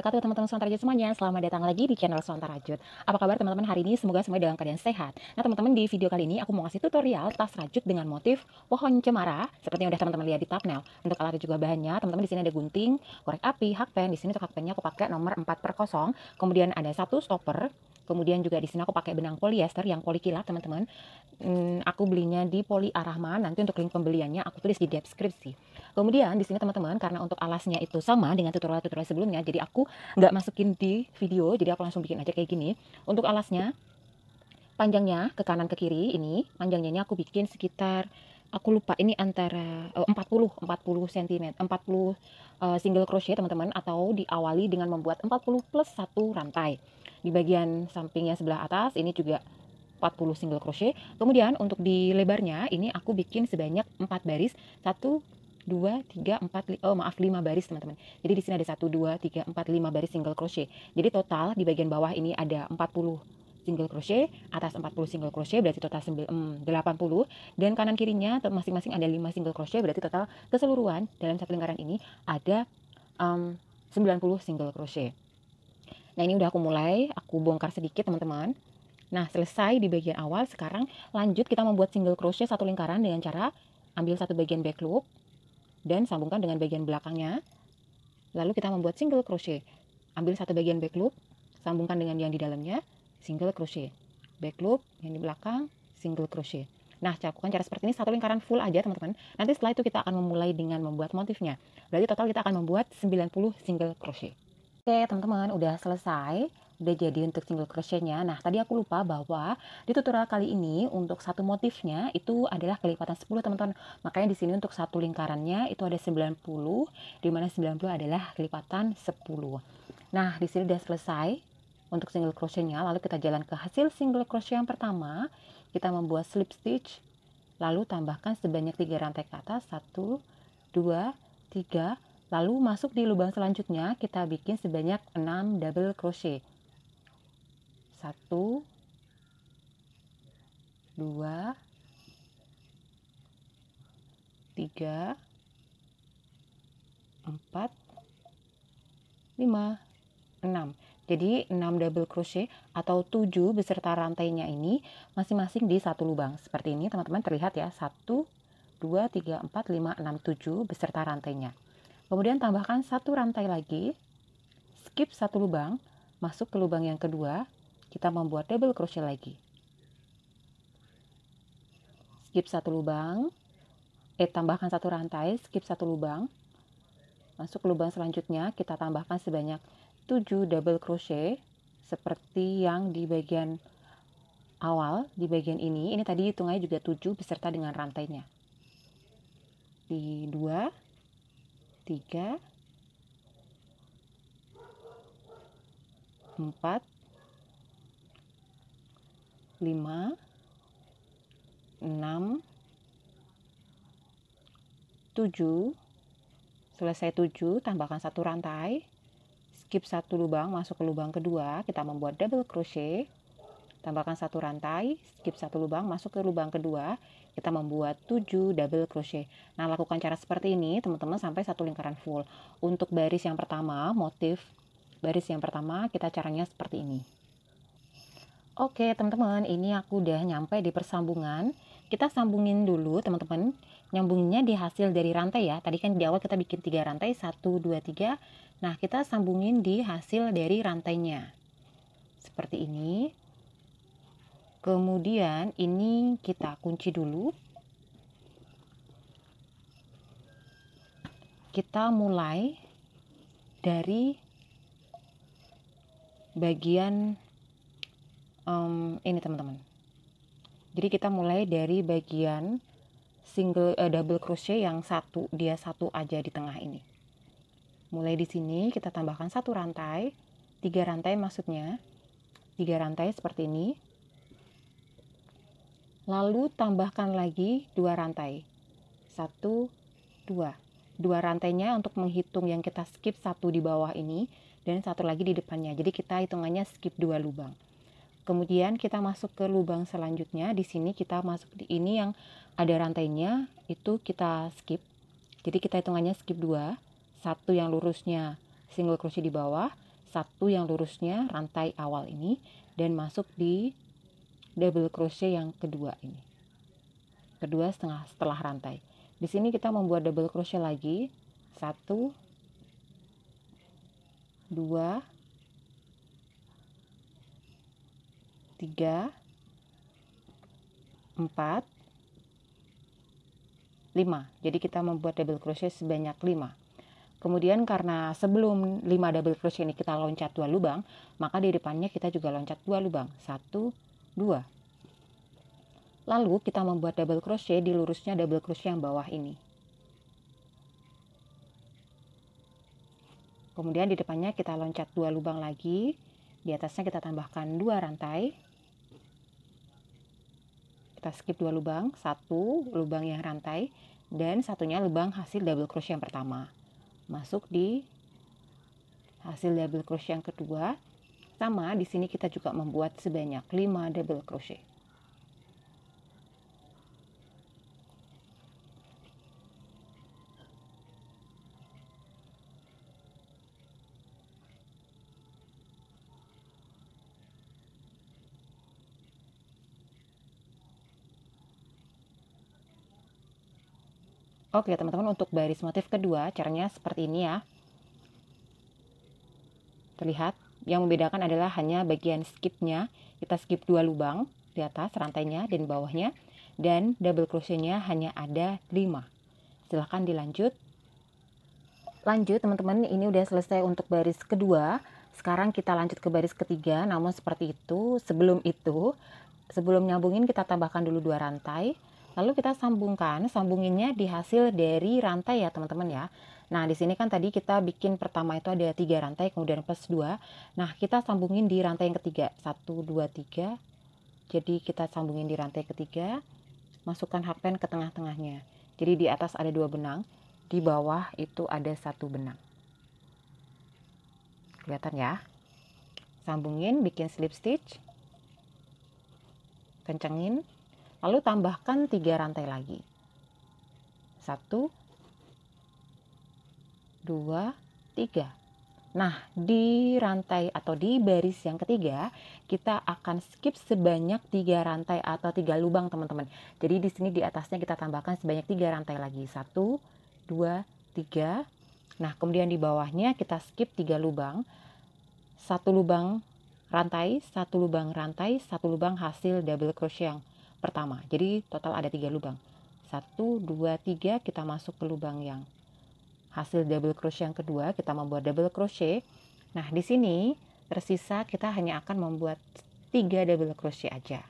wabarakatuh teman-teman Sontar Rajut semuanya. Selamat datang lagi di channel Sontar Rajut. Apa kabar teman-teman hari ini? Semoga semuanya dalam keadaan sehat. Nah teman-teman, di video kali ini aku mau ngasih tutorial tas rajut dengan motif pohon cemara seperti yang udah teman-teman lihat di thumbnail. Untuk alat dan juga bahannya, teman-teman di sini ada gunting, korek api, hakpen. Di sini untuk hakpennya aku pakai nomor 4/0. Kemudian ada satu stopper. Kemudian juga di sini aku pakai benang polyester yang polykilat teman-teman. Aku belinya di Poli Arahman. Nanti untuk link pembeliannya aku tulis di deskripsi. Kemudian di sini teman-teman, karena untuk alasnya itu sama dengan tutorial-tutorial sebelumnya, jadi aku nggak masukin di video, jadi aku langsung bikin aja kayak gini. Untuk alasnya, panjangnya ke kanan ke kiri ini, panjangnya ini aku bikin sekitar, aku lupa ini antara 40 cm, 40 single crochet teman-teman, atau diawali dengan membuat 40 plus 1 rantai. Di bagian sampingnya sebelah atas ini juga 40 single crochet. Kemudian untuk di lebarnya ini aku bikin sebanyak 4 baris, 1 2 3 4 5 baris teman-teman. Jadi di sini ada 1 2 3 4 5 baris single crochet. Jadi total di bagian bawah ini ada 40 single crochet, atas 40 single crochet, berarti total 80, dan kanan kirinya masing-masing ada 5 single crochet, berarti total keseluruhan dalam satu lingkaran ini ada 90 single crochet. Nah ini udah aku bongkar sedikit teman-teman. Nah selesai di bagian awal, sekarang lanjut kita membuat single crochet satu lingkaran dengan cara ambil satu bagian back loop dan sambungkan dengan bagian belakangnya. Lalu kita membuat single crochet, ambil satu bagian back loop, sambungkan dengan yang di dalamnya, single crochet, back loop, yang di belakang, single crochet. Nah, lakukan cara seperti ini satu lingkaran full aja teman-teman. Nanti setelah itu kita akan memulai dengan membuat motifnya. Berarti total kita akan membuat 90 single crochet. Oke teman-teman, udah selesai, udah jadi untuk single crochetnya. Nah tadi aku lupa bahwa di tutorial kali ini untuk satu motifnya itu adalah kelipatan 10 teman-teman. Makanya di sini untuk satu lingkarannya itu ada 90, di mana 90 adalah kelipatan 10. Nah di sini udah selesai untuk single crochetnya. Lalu kita jalan ke hasil single crochet yang pertama. Kita membuat slip stitch, lalu tambahkan sebanyak 3 rantai ke atas, 1 2 3. Lalu masuk di lubang selanjutnya, kita bikin sebanyak 6 double crochet. 1 2 3 4 5 6. Jadi 6 double crochet atau 7 beserta rantainya ini masing-masing di satu lubang. Seperti ini teman-teman, terlihat ya, 1 2 3 4 5 6 7 beserta rantainya. Kemudian tambahkan satu rantai lagi, skip satu lubang, masuk ke lubang yang kedua, kita membuat double crochet lagi. Skip satu lubang, tambahkan satu rantai, skip satu lubang, masuk ke lubang selanjutnya, kita tambahkan sebanyak 7 double crochet seperti yang di bagian awal. Di bagian ini tadi hitungannya juga 7 beserta dengan rantainya. Di 2 3 4 5 6 7. Selesai 7, tambahkan satu rantai, skip satu lubang, masuk ke lubang kedua, kita membuat double crochet, tambahkan satu rantai, skip satu lubang, masuk ke lubang kedua, kita membuat 7 double crochet. Nah lakukan cara seperti ini teman-teman sampai satu lingkaran full. Untuk baris yang pertama, motif baris yang pertama kita caranya seperti ini. Oke teman-teman, ini aku udah nyampe di persambungan. Kita sambungin dulu teman-teman, nyambunginnya di hasil dari rantai ya. Tadi kan di awal kita bikin 3 rantai, 1 2 3. Nah kita sambungin di hasil dari rantainya seperti ini. Kemudian ini kita kunci dulu. Kita mulai dari bagian ini teman-teman. Jadi kita mulai dari bagian double crochet yang dia satu aja di tengah ini. Mulai di sini kita tambahkan satu rantai, 3 rantai maksudnya, 3 rantai seperti ini. Lalu tambahkan lagi 2 rantai, 1 2. 2 rantainya untuk menghitung yang kita skip satu di bawah ini dan satu lagi di depannya. Jadi kita hitungannya skip 2 lubang. Kemudian kita masuk ke lubang selanjutnya. Di sini kita masuk di ini yang ada rantainya, itu kita skip. Jadi kita hitungannya skip 2. Satu yang lurusnya single crochet di bawah, satu yang lurusnya rantai awal ini dan masuk di double crochet yang kedua ini, kedua setelah rantai. Di sini kita membuat double crochet lagi, 1 2 3 4 5. Jadi kita membuat double crochet sebanyak 5. Kemudian karena sebelum 5 double crochet ini kita loncat 2 lubang, maka di depannya kita juga loncat 2 lubang, 1 2. Lalu kita membuat double crochet di lurusnya double crochet yang bawah ini. Kemudian di depannya kita loncat 2 lubang lagi, di atasnya kita tambahkan 2 rantai. Kita skip 2 lubang, 1 lubang yang rantai dan satunya lubang hasil double crochet yang pertama. Masuk di hasil double crochet yang kedua. Sama di sini kita juga membuat sebanyak 5 double crochet. Oke teman-teman, untuk baris motif kedua caranya seperti ini ya. Terlihat yang membedakan adalah hanya bagian skipnya. Kita skip 2 lubang di atas rantainya dan bawahnya, dan double crochetnya hanya ada 5. Silahkan dilanjut. Lanjut teman-teman, ini udah selesai untuk baris kedua. Sekarang kita lanjut ke baris ketiga, namun seperti itu. Sebelum nyambungin kita tambahkan dulu 2 rantai. Lalu kita sambunginnya di hasil dari rantai ya teman-teman ya. Nah di sini kan tadi kita bikin pertama itu ada 3 rantai, kemudian plus 2. Nah kita sambungin di rantai yang ketiga, 1 2 3. Jadi kita sambungin di rantai ketiga, masukkan hakpen ke tengah-tengahnya. Jadi di atas ada 2 benang, di bawah itu ada 1 benang. Kelihatan ya? Sambungin, bikin slip stitch, kencengin. Lalu tambahkan 3 rantai lagi. 1 2 3. Nah, di rantai atau di baris yang ketiga, kita akan skip sebanyak 3 rantai atau 3 lubang, teman-teman. Jadi di sini di atasnya kita tambahkan sebanyak 3 rantai lagi. 1 2 3. Nah, kemudian di bawahnya kita skip 3 lubang. 1 lubang rantai, 1 lubang rantai, 1 lubang hasil double crochet yang pertama. Jadi total ada 3 lubang. 1 2 3 kita masuk ke lubang yang hasil double crochet yang kedua, kita membuat double crochet. Nah, di sini tersisa kita hanya akan membuat 3 double crochet aja.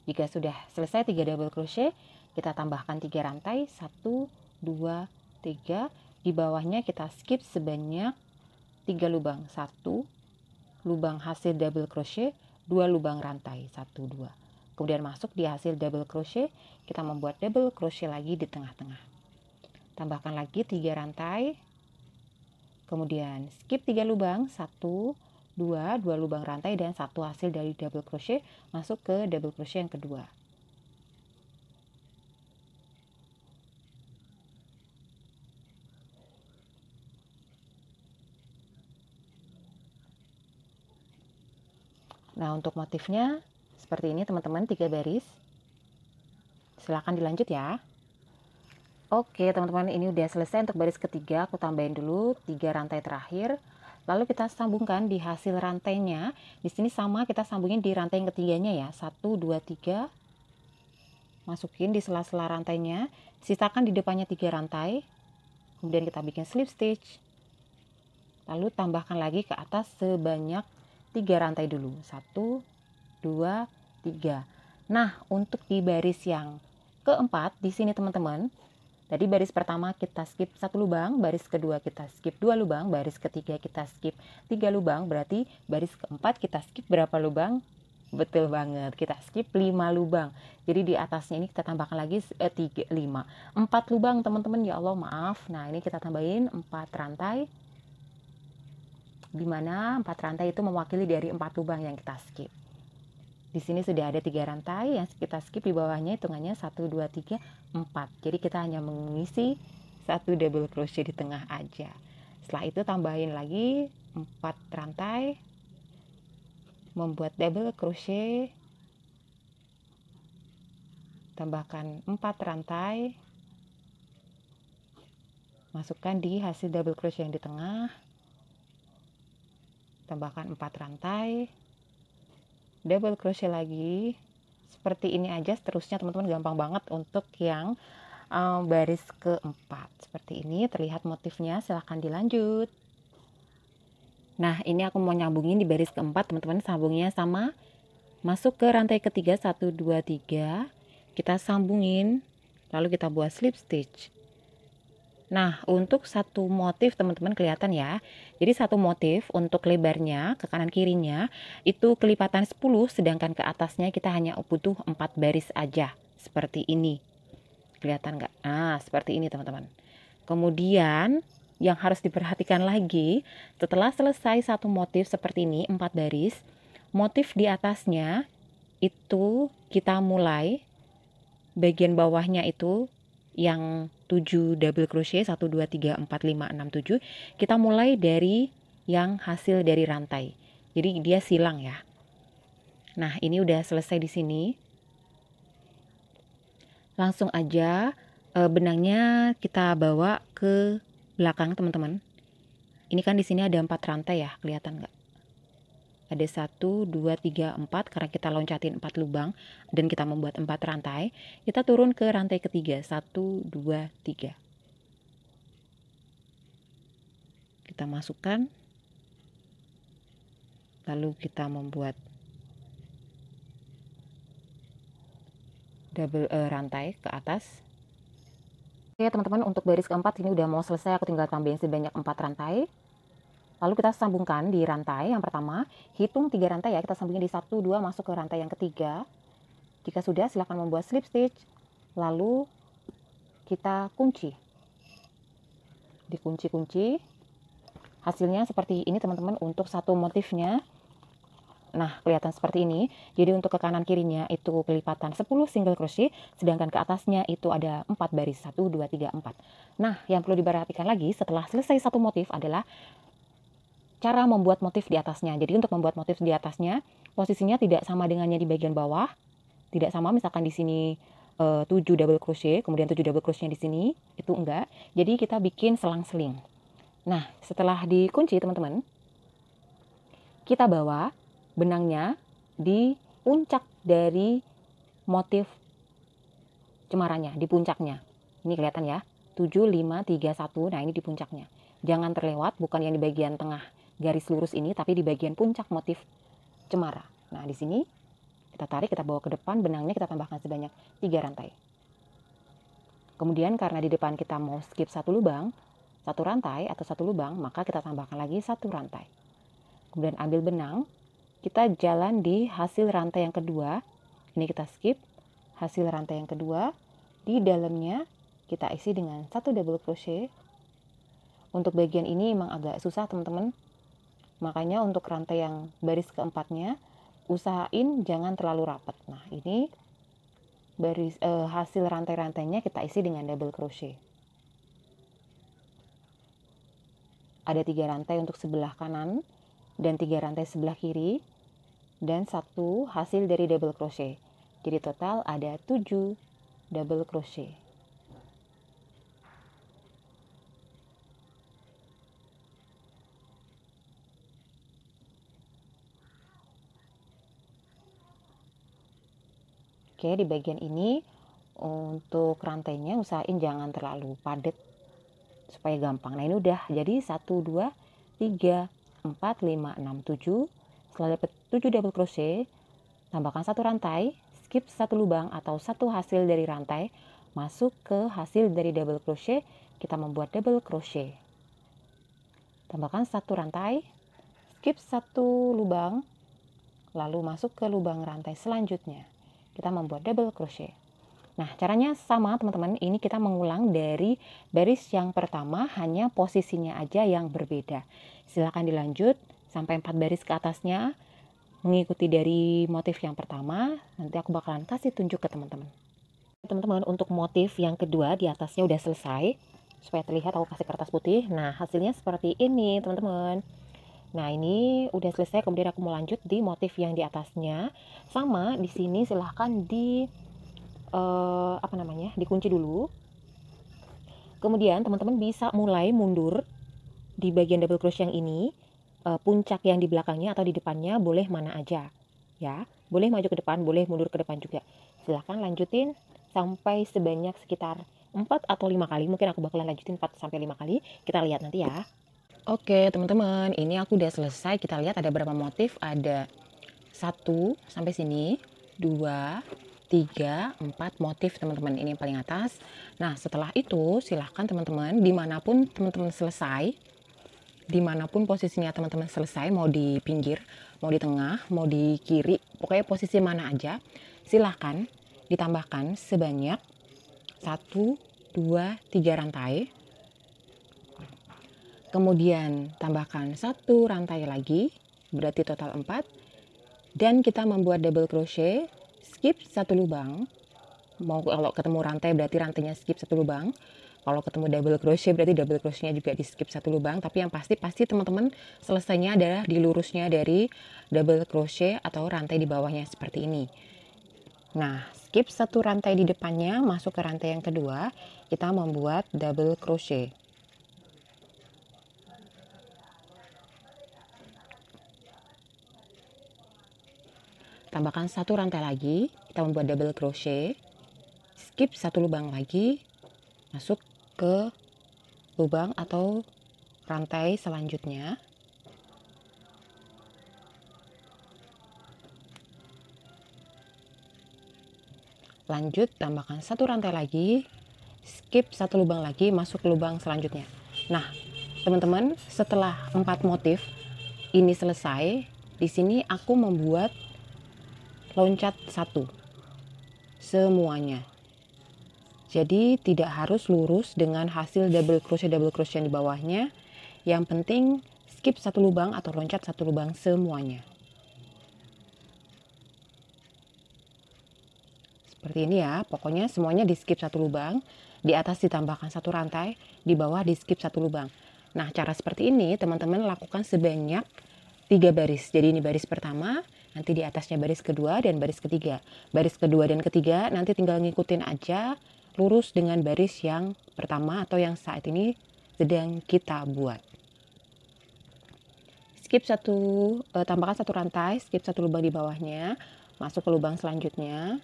Jika sudah selesai 3 double crochet, kita tambahkan 3 rantai, 1 2 3. Di bawahnya kita skip sebanyak 3 lubang. 1 lubang hasil double crochet, 2 lubang rantai, 1 2. Kemudian masuk di hasil double crochet, kita membuat double crochet lagi di tengah-tengah. Tambahkan lagi 3 rantai. Kemudian skip 3 lubang, 1 2 lubang rantai dan 1 hasil dari double crochet, masuk ke double crochet yang kedua. Nah, untuk motifnya seperti ini teman-teman, 3 baris. Silahkan dilanjut ya. Oke teman-teman, ini udah selesai untuk baris ketiga. Aku tambahin dulu 3 rantai terakhir. Lalu kita sambungkan di hasil rantainya. Di sini sama, kita sambungin di rantai yang ketiganya ya. 1 2 3. Masukin di sela-sela rantainya. Sisakan di depannya 3 rantai. Kemudian kita bikin slip stitch. Lalu tambahkan lagi ke atas sebanyak 3 rantai dulu. 1 2 3. Nah, untuk di baris yang keempat di sini teman-teman, tadi baris pertama kita skip 1 lubang, baris kedua kita skip 2 lubang, baris ketiga kita skip 3 lubang, berarti baris keempat kita skip berapa lubang? Betul banget, kita skip 5 lubang. Jadi di atasnya ini kita tambahkan lagi 4 lubang teman-teman, ya Allah maaf. Nah, ini kita tambahin 4 rantai, dimana 4 rantai itu mewakili dari 4 lubang yang kita skip. Di sini sudah ada 3 rantai yang kita skip, di bawahnya hitungannya 1 2 3 4. Jadi kita hanya mengisi 1 double crochet di tengah aja. Setelah itu tambahin lagi 4 rantai, membuat double crochet, tambahkan 4 rantai, masukkan di hasil double crochet yang di tengah, tambahkan 4 rantai, double crochet lagi. Seperti ini aja seterusnya teman-teman, gampang banget untuk yang baris keempat. Seperti ini terlihat motifnya, silahkan dilanjut. Nah, ini aku mau nyambungin di baris keempat teman-teman, sambungnya sama, masuk ke rantai ketiga 1 2 3, kita sambungin, lalu kita buat slip stitch. Nah, untuk satu motif teman-teman kelihatan ya. Jadi satu motif untuk lebarnya ke kanan kirinya itu kelipatan 10, sedangkan ke atasnya kita hanya butuh 4 baris aja. Seperti ini. Kelihatan nggak? Nah, seperti ini teman-teman. Kemudian yang harus diperhatikan lagi, setelah selesai satu motif seperti ini 4 baris, motif di atasnya itu kita mulai bagian bawahnya itu yang 7 double crochet 1 2 3 4 5 6 7, kita mulai dari yang hasil dari rantai. Jadi dia silang ya. Nah, ini udah selesai di sini. Langsung aja benangnya kita bawa ke belakang teman-teman. Ini kan di sini ada 4 rantai ya, kelihatan nggak? Ada 1 2 3 4, karena kita loncatin 4 lubang dan kita membuat 4 rantai. Kita turun ke rantai ketiga 1 2 3. Kita masukkan, lalu kita membuat double rantai ke atas. Oke teman-teman, untuk baris keempat ini udah mau selesai, aku tinggal tambahin sebanyak 4 rantai. Lalu kita sambungkan di rantai yang pertama, hitung 3 rantai ya, kita sambungin di 1 2, masuk ke rantai yang ketiga. Jika sudah, silahkan membuat slip stitch, lalu kita kunci. Dikunci-kunci. Hasilnya seperti ini teman-teman untuk satu motifnya. Nah, kelihatan seperti ini. Jadi untuk ke kanan kirinya itu kelipatan 10 single crochet, sedangkan ke atasnya itu ada 4 baris, 1 2 3 4. Nah, yang perlu diperhatikan lagi setelah selesai satu motif adalah cara membuat motif di atasnya. Jadi untuk membuat motif di atasnya, posisinya tidak sama dengannya di bagian bawah. Tidak sama, misalkan di sini 7 double crochet, kemudian 7 double crochet di sini, itu enggak. Jadi kita bikin selang-seling. Nah, setelah dikunci teman-teman, kita bawa benangnya di puncak dari motif cemaranya, di puncaknya. Ini kelihatan ya, 7 5 3 1. Nah, ini di puncaknya. Jangan terlewat, bukan yang di bagian tengah garis lurus ini, tapi di bagian puncak motif cemara. Nah, di sini kita tarik, kita bawa ke depan, benangnya kita tambahkan sebanyak 3 rantai. Kemudian karena di depan kita mau skip satu lubang, satu rantai atau satu lubang, maka kita tambahkan lagi satu rantai. Kemudian ambil benang, kita jalan di hasil rantai yang kedua. Ini kita skip hasil rantai yang kedua. Di dalamnya kita isi dengan satu double crochet. Untuk bagian ini memang agak susah teman-teman. Makanya untuk rantai yang baris keempatnya, usahain jangan terlalu rapat. Nah, ini baris hasil rantai-rantainya kita isi dengan double crochet. Ada 3 rantai untuk sebelah kanan dan 3 rantai sebelah kiri, dan 1 hasil dari double crochet. Jadi total ada 7 double crochet. Oke, di bagian ini untuk rantainya usahain jangan terlalu padat supaya gampang. Nah, ini udah jadi 1 2 3 4 5 6 7. Setelah dapat 7 double crochet, tambahkan satu rantai, skip satu lubang atau satu hasil dari rantai, masuk ke hasil dari double crochet, kita membuat double crochet. Tambahkan satu rantai, skip satu lubang, lalu masuk ke lubang rantai selanjutnya. Kita membuat double crochet. Nah, caranya sama teman-teman. Ini kita mengulang dari baris yang pertama, hanya posisinya aja yang berbeda. Silakan dilanjut sampai 4 baris ke atasnya, mengikuti dari motif yang pertama. Nanti aku bakalan kasih tunjuk ke teman-teman. Teman-teman, untuk motif yang kedua di atasnya udah selesai. supaya terlihat aku kasih kertas putih. Nah, hasilnya seperti ini, teman-teman. Nah, ini udah selesai, kemudian aku mau lanjut di motif yang di atasnya. Sama di sini silahkan dikunci dulu. Kemudian teman-teman bisa mulai mundur di bagian double crochet yang ini. Puncak yang di belakangnya atau di depannya boleh mana aja, ya. Boleh maju ke depan, boleh mundur ke depan juga. Silahkan lanjutin sampai sebanyak sekitar 4 atau 5 kali. Mungkin aku bakalan lanjutin 4 sampai 5 kali. Kita lihat nanti ya. Oke, teman-teman, ini aku udah selesai. Kita lihat ada berapa motif. Ada 1 sampai sini, 2, 3, 4 motif, teman-teman. Ini yang paling atas. Nah, setelah itu silahkan teman-teman, dimanapun teman-teman selesai, dimanapun posisinya teman-teman selesai, mau di pinggir, mau di tengah, mau di kiri, pokoknya posisi mana aja, silahkan ditambahkan sebanyak 1, 2, 3 rantai. Kemudian tambahkan 1 rantai lagi, berarti total 4. Dan kita membuat double crochet, skip 1 lubang. Mau kalau ketemu rantai berarti rantainya skip 1 lubang. Kalau ketemu double crochet berarti double crochetnya juga di skip 1 lubang. Tapi yang pasti teman-teman selesainya adalah di lurusnya dari double crochet atau rantai di bawahnya seperti ini. Nah, skip 1 rantai di depannya, masuk ke rantai yang kedua, kita membuat double crochet. Tambahkan 1 rantai lagi, kita membuat double crochet, skip 1 lubang lagi, masuk ke lubang atau rantai selanjutnya. Lanjut, tambahkan 1 rantai lagi, skip 1 lubang lagi, masuk ke lubang selanjutnya. Nah, teman-teman, setelah 4 motif ini selesai, di sini aku membuat loncat 1 semuanya. Jadi tidak harus lurus dengan hasil double crochet di bawahnya. Yang penting skip 1 lubang atau loncat 1 lubang semuanya. Seperti ini ya, pokoknya semuanya di skip 1 lubang. Di atas ditambahkan 1 rantai, di bawah di skip 1 lubang. Nah, cara seperti ini teman-teman lakukan sebanyak 3 baris. Jadi ini baris pertama, nanti di atasnya baris kedua dan baris ketiga. Baris kedua dan ketiga nanti tinggal ngikutin aja lurus dengan baris yang pertama atau yang saat ini sedang kita buat. Skip tambahkan 1 rantai, skip 1 lubang di bawahnya, masuk ke lubang selanjutnya.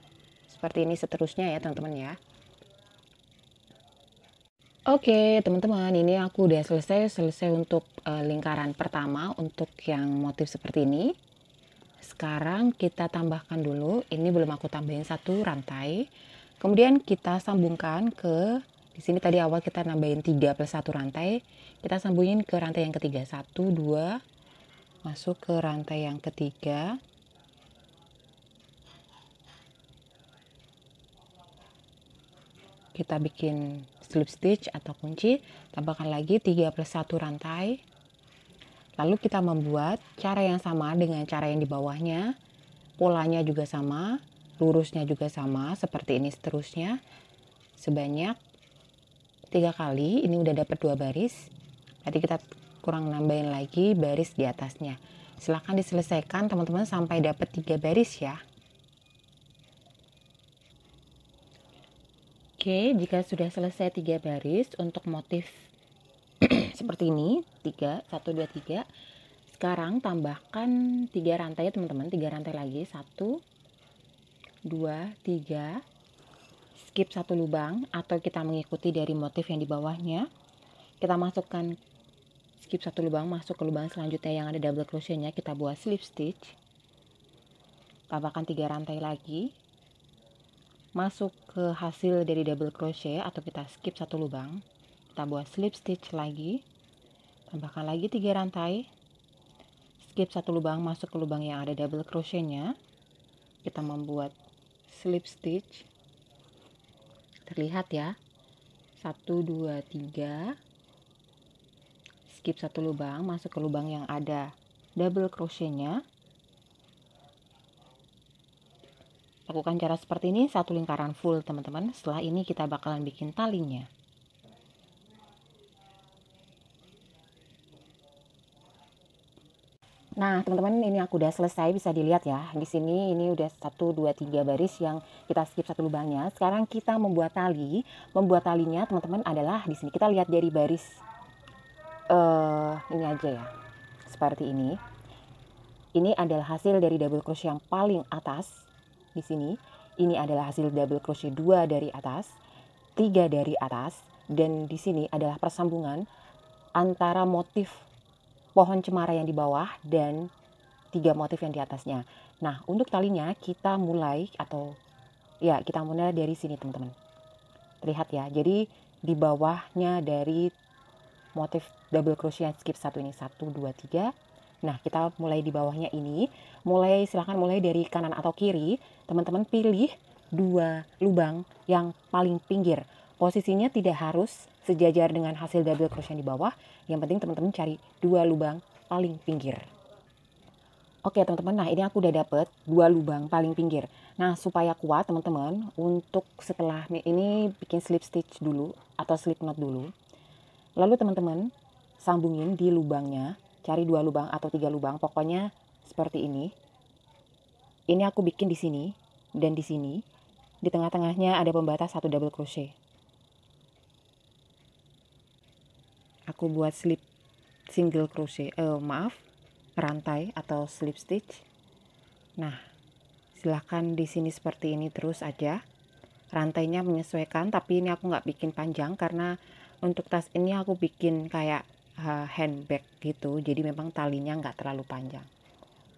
Seperti ini seterusnya ya teman-teman ya. Oke teman-teman, ini aku udah selesai untuk lingkaran pertama untuk yang motif seperti ini. Sekarang kita tambahkan dulu, ini belum aku tambahin 1 rantai. Kemudian kita sambungkan ke, di sini tadi awal kita nambahin 3 plus 1 rantai. Kita sambungin ke rantai yang ketiga, 1, 2, masuk ke rantai yang ketiga. Kita bikin slip stitch atau kunci, tambahkan lagi 3 plus 1 rantai. Lalu kita membuat cara yang sama dengan cara yang di bawahnya. Polanya juga sama, lurusnya juga sama, seperti ini seterusnya. Sebanyak 3 kali, ini udah dapat 2 baris. Tadi kita kurang nambahin lagi baris di atasnya. Silahkan diselesaikan teman-teman sampai dapat 3 baris ya. Oke, jika sudah selesai 3 baris untuk motif seperti ini, 3, 1, 2, 3. Sekarang tambahkan 3 rantai ya teman-teman, 3 rantai lagi, 1, 2, 3. Skip 1 lubang atau kita mengikuti dari motif yang di bawahnya. Kita masukkan skip 1 lubang, masuk ke lubang selanjutnya yang ada double crochetnya, kita buat slip stitch. Tambahkan 3 rantai lagi. Masuk ke hasil dari double crochet atau kita skip 1 lubang, kita buat slip stitch lagi, tambahkan lagi 3 rantai, skip 1 lubang, masuk ke lubang yang ada double crochetnya, kita membuat slip stitch. Terlihat ya, 1, 2, 3, skip 1 lubang, masuk ke lubang yang ada double crochetnya. Lakukan cara seperti ini 1 lingkaran full teman-teman. Setelah ini kita bakalan bikin talinya. Nah, teman-teman, ini aku udah selesai, bisa dilihat ya. Di sini ini udah 1 2 3 baris yang kita skip satu lubangnya. Sekarang kita membuat tali. Membuat talinya, teman-teman, adalah di sini. Kita lihat dari baris ini aja ya. Seperti ini. Ini adalah hasil dari double crochet yang paling atas di sini. Ini adalah hasil double crochet 2 dari atas, 3 dari atas, dan di sini adalah persambungan antara motif pohon cemara yang di bawah dan 3 motif yang di atasnya. Nah, untuk talinya kita mulai kita mulai dari sini, teman-teman. Terlihat ya. Jadi di bawahnya dari motif double crochet yang skip 1 ini 1 2 3. Nah, kita mulai di bawahnya ini, silahkan mulai dari kanan atau kiri, teman-teman pilih 2 lubang yang paling pinggir. Posisinya tidak harus sejajar dengan hasil double crochet di bawah, yang penting teman-teman cari 2 lubang paling pinggir. Oke teman-teman, nah ini aku udah dapet 2 lubang paling pinggir. Nah, supaya kuat teman-teman, untuk setelah ini bikin slip stitch dulu atau slip knot dulu. Lalu teman-teman sambungin di lubangnya, cari 2 lubang atau 3 lubang, pokoknya seperti ini. Ini aku bikin di sini dan di sini. Di tengah-tengahnya ada pembatas 1 double crochet. Aku buat slip single crochet, rantai atau slip stitch. Nah, silahkan di sini seperti ini terus aja. Rantainya menyesuaikan, tapi ini aku nggak bikin panjang karena untuk tas ini aku bikin kayak handbag gitu, jadi memang talinya nggak terlalu panjang.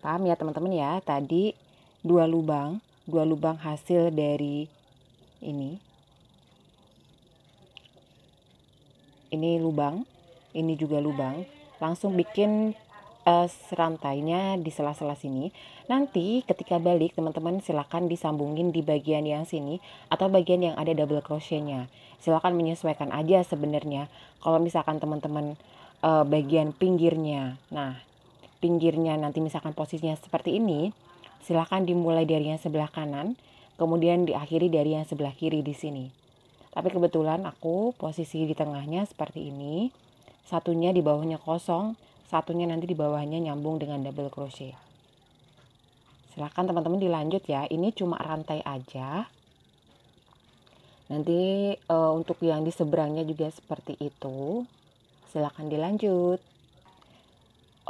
Paham ya teman-teman ya? Tadi 2 lubang hasil dari ini lubang, ini juga lubang. Langsung bikin serantainya di sela-sela sini. Nanti ketika balik teman-teman silakan disambungin di bagian yang sini atau bagian yang ada double crochetnya. Silakan menyesuaikan aja sebenarnya. Kalau misalkan teman-teman bagian pinggirnya, nah pinggirnya nanti misalkan posisinya seperti ini, silakan dimulai dari yang sebelah kanan, kemudian diakhiri dari yang sebelah kiri di sini. Tapi kebetulan aku posisi di tengahnya seperti ini, satunya di bawahnya kosong, satunya nanti di bawahnya nyambung dengan double crochet. Silahkan teman-teman dilanjut ya, ini cuma rantai aja. Nanti untuk yang di seberangnya juga seperti itu. Silahkan dilanjut.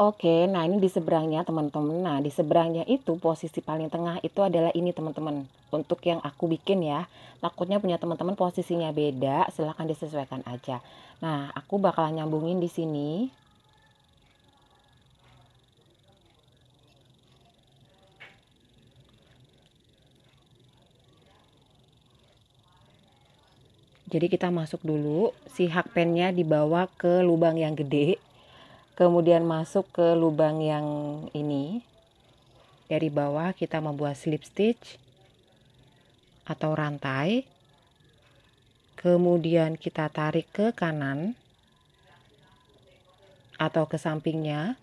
Oke, nah ini di seberangnya teman-teman. Nah di seberangnya itu posisi paling tengah itu adalah ini teman-teman. Untuk yang aku bikin ya, takutnya punya teman-teman posisinya beda, silahkan disesuaikan aja. Nah aku bakalan nyambungin di sini. Jadi kita masuk dulu, si hakpennya dibawa ke lubang yang gede, kemudian masuk ke lubang yang ini. Dari bawah kita membuat slip stitch atau rantai, kemudian kita tarik ke kanan atau ke sampingnya.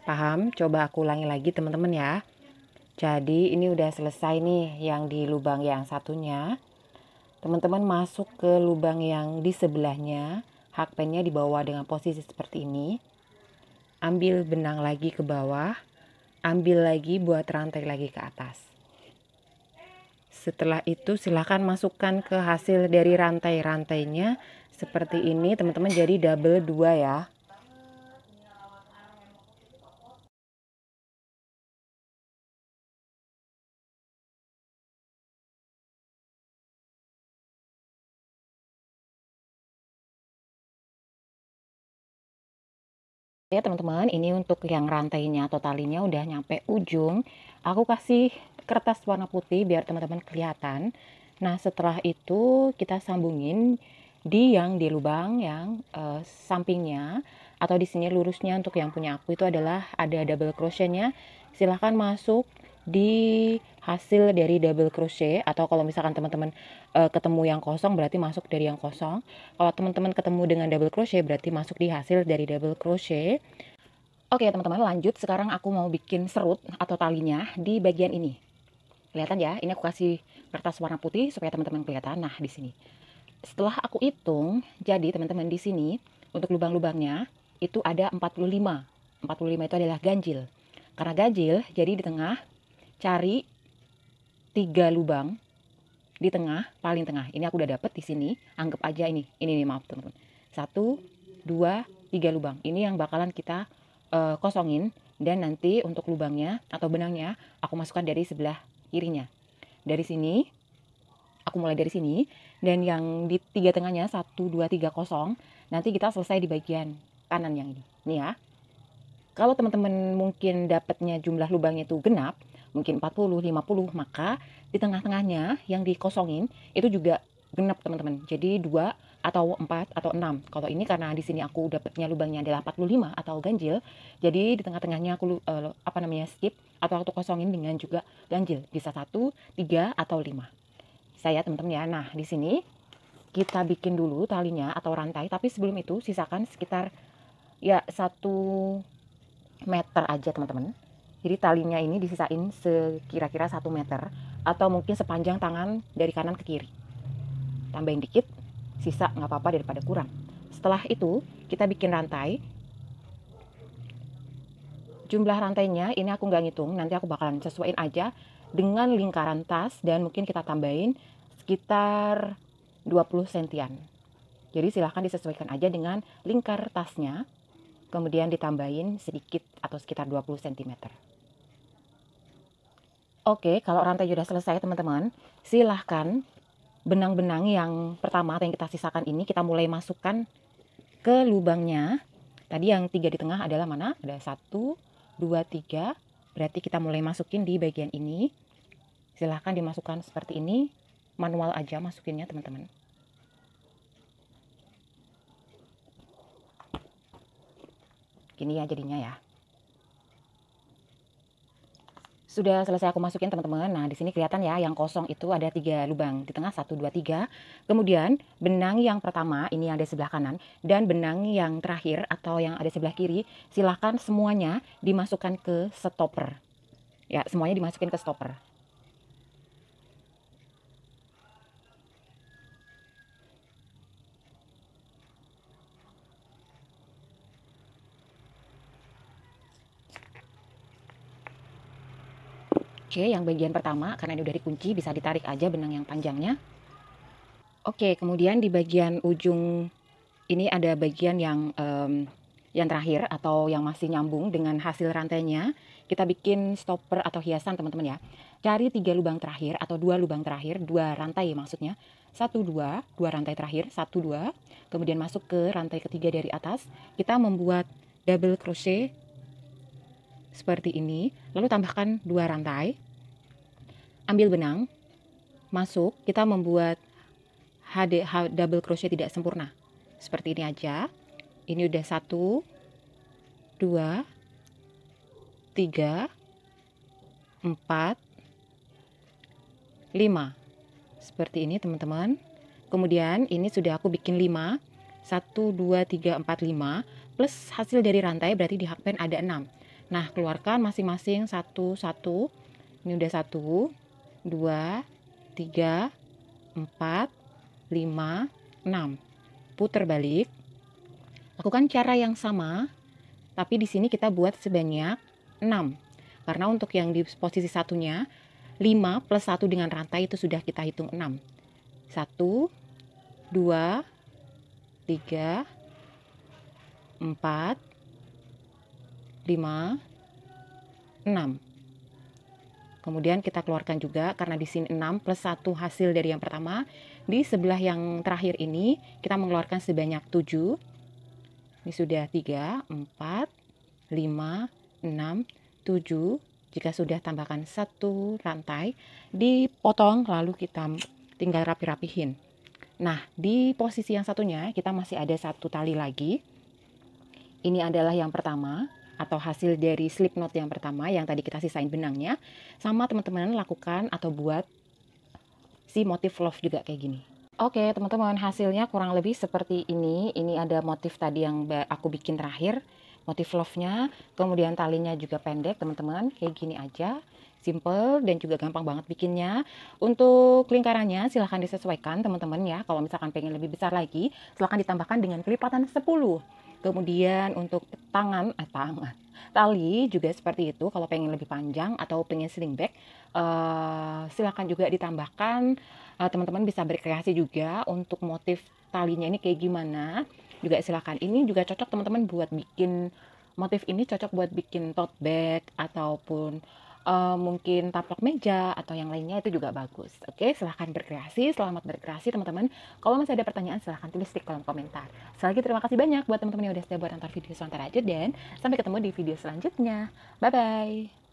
Paham? Coba aku ulangi lagi teman-teman ya. Jadi ini udah selesai nih yang di lubang yang satunya. Teman-teman masuk ke lubang yang di sebelahnya, hakpennya dibawa dengan posisi seperti ini. Ambil benang lagi ke bawah, ambil lagi buat rantai lagi ke atas. Setelah itu silahkan masukkan ke hasil dari rantai-rantainya seperti ini teman-teman, jadi double 2 ya. Ya teman-teman, ini untuk yang rantainya atau talinya udah nyampe ujung. Aku kasih kertas warna putih biar teman-teman kelihatan. Nah setelah itu kita sambungin di lubang yang sampingnya, atau di sini lurusnya untuk yang punya aku itu adalah ada double crochetnya. Silahkan masuk di hasil dari double crochet, atau kalau misalkan teman-teman ketemu yang kosong berarti masuk dari yang kosong. Kalau teman-teman ketemu dengan double crochet berarti masuk di hasil dari double crochet. Oke teman-teman, lanjut. Sekarang aku mau bikin serut atau talinya di bagian ini. Kelihatan ya, ini aku kasih kertas warna putih supaya teman-teman kelihatan. Nah di sini setelah aku hitung, jadi teman-teman di sini untuk lubang-lubangnya itu ada 45. 45 itu adalah ganjil. Karena ganjil, jadi di tengah cari 3 lubang di tengah, paling tengah. Ini aku udah dapet di sini. Anggap aja ini nih, maaf teman-teman. 1, 2, 3 lubang. Ini yang bakalan kita kosongin, dan nanti untuk lubangnya atau benangnya aku masukkan dari sebelah kirinya. Dari sini, aku mulai dari sini, dan yang di 3 tengahnya 1, 2, 3 kosong. Nanti kita selesai di bagian kanan yang ini. Nih ya. Kalau teman-teman mungkin dapatnya jumlah lubangnya itu genap, mungkin 40, 50, maka di tengah-tengahnya yang dikosongin itu juga genap teman-teman. Jadi 2 atau 4 atau 6. Kalau ini karena di sini aku dapatnya lubangnya adalah 45 atau ganjil, jadi di tengah-tengahnya aku skip atau aku kosongin dengan juga ganjil. Bisa 1, 3 atau 5. Saya teman-teman ya. Nah, di sini kita bikin dulu talinya atau rantai, tapi sebelum itu sisakan sekitar ya 1 meter aja teman-teman. Jadi talinya ini disisain sekira-kira 1 meter atau mungkin sepanjang tangan dari kanan ke kiri. Tambahin dikit, sisa nggak apa-apa daripada kurang. Setelah itu kita bikin rantai. Jumlah rantainya ini aku nggak ngitung, nanti aku bakalan sesuaiin aja dengan lingkaran tas, dan mungkin kita tambahin sekitar 20 sentian. Jadi silahkan disesuaikan aja dengan lingkar tasnya. Kemudian ditambahin sedikit atau sekitar 20 cm. Oke, kalau rantai sudah selesai teman-teman, silahkan benang-benang yang pertama atau yang kita sisakan ini kita mulai masukkan ke lubangnya. Tadi yang 3 di tengah adalah mana? Ada 1, 2, 3. Berarti kita mulai masukin di bagian ini. Silahkan dimasukkan seperti ini. Manual aja masukinnya teman-teman. Gini ya jadinya ya. Sudah selesai aku masukin teman-teman. Nah, di sini kelihatan ya yang kosong itu ada 3 lubang. Di tengah 1, 2, 3. Kemudian benang yang pertama ini ada sebelah kanan, dan benang yang terakhir atau yang ada sebelah kiri, silahkan semuanya dimasukkan ke stopper. Ya, semuanya dimasukin ke stopper. Oke, yang bagian pertama karena ini udah dikunci bisa ditarik aja benang yang panjangnya. Oke, kemudian di bagian ujung ini ada bagian yang terakhir atau yang masih nyambung dengan hasil rantainya. Kita bikin stopper atau hiasan teman-teman ya. Cari 3 lubang terakhir atau 2 lubang terakhir, 2 rantai maksudnya. 1, 2, 2 rantai terakhir, 1, 2. Kemudian masuk ke rantai ketiga dari atas. Kita membuat double crochet seperti ini, lalu tambahkan 2 rantai, ambil benang, masuk, kita membuat double crochet tidak sempurna seperti ini aja. Ini udah 1, 2, 3, 4, 5 seperti ini teman-teman. Kemudian ini sudah aku bikin 5, 1, 2, 3, 4, 5 plus hasil dari rantai berarti di hakpen ada 6. Nah, keluarkan masing-masing 1, 1. Ini udah 1, 2, 3, 4, 5, 6. Putar balik. Lakukan cara yang sama, tapi di sini kita buat sebanyak 6. Karena untuk yang di posisi satunya 5 plus 1 dengan rantai itu sudah kita hitung 6. 1, 2, 3, 4, 5, 6. Kemudian kita keluarkan juga karena di sini 6 plus 1 hasil dari yang pertama. Di sebelah yang terakhir ini kita mengeluarkan sebanyak 7. Ini sudah 3, 4, 5, 6, 7. Jika sudah tambahkan 1 rantai, dipotong lalu kita tinggal rapi-rapihin. Nah, di posisi yang satunya kita masih ada 1 tali lagi. Ini adalah yang pertama atau hasil dari slip knot yang pertama yang tadi kita sisain benangnya. Sama teman-teman lakukan atau buat si motif love juga kayak gini. Oke teman-teman, hasilnya kurang lebih seperti ini. Ini ada motif tadi yang aku bikin terakhir, motif love-nya. Kemudian talinya juga pendek teman-teman, kayak gini aja. Simple dan juga gampang banget bikinnya. Untuk lingkarannya silahkan disesuaikan teman-teman ya. Kalau misalkan pengen lebih besar lagi, silahkan ditambahkan dengan kelipatan 10. Kemudian untuk tali juga seperti itu, kalau pengen lebih panjang atau pengen sling bag, silakan juga ditambahkan, teman-teman bisa berkreasi juga untuk motif talinya ini kayak gimana, juga silakan. Ini juga cocok teman-teman buat bikin motif ini cocok buat bikin tote bag ataupun, mungkin taplak meja atau yang lainnya itu juga bagus. Oke, silahkan berkreasi, selamat berkreasi teman-teman. Kalau masih ada pertanyaan silahkan tulis di kolom komentar. Sekali lagi terima kasih banyak buat teman-teman yang udah setia buat nonton video Sontar Rajut dan sampai ketemu di video selanjutnya. Bye-bye.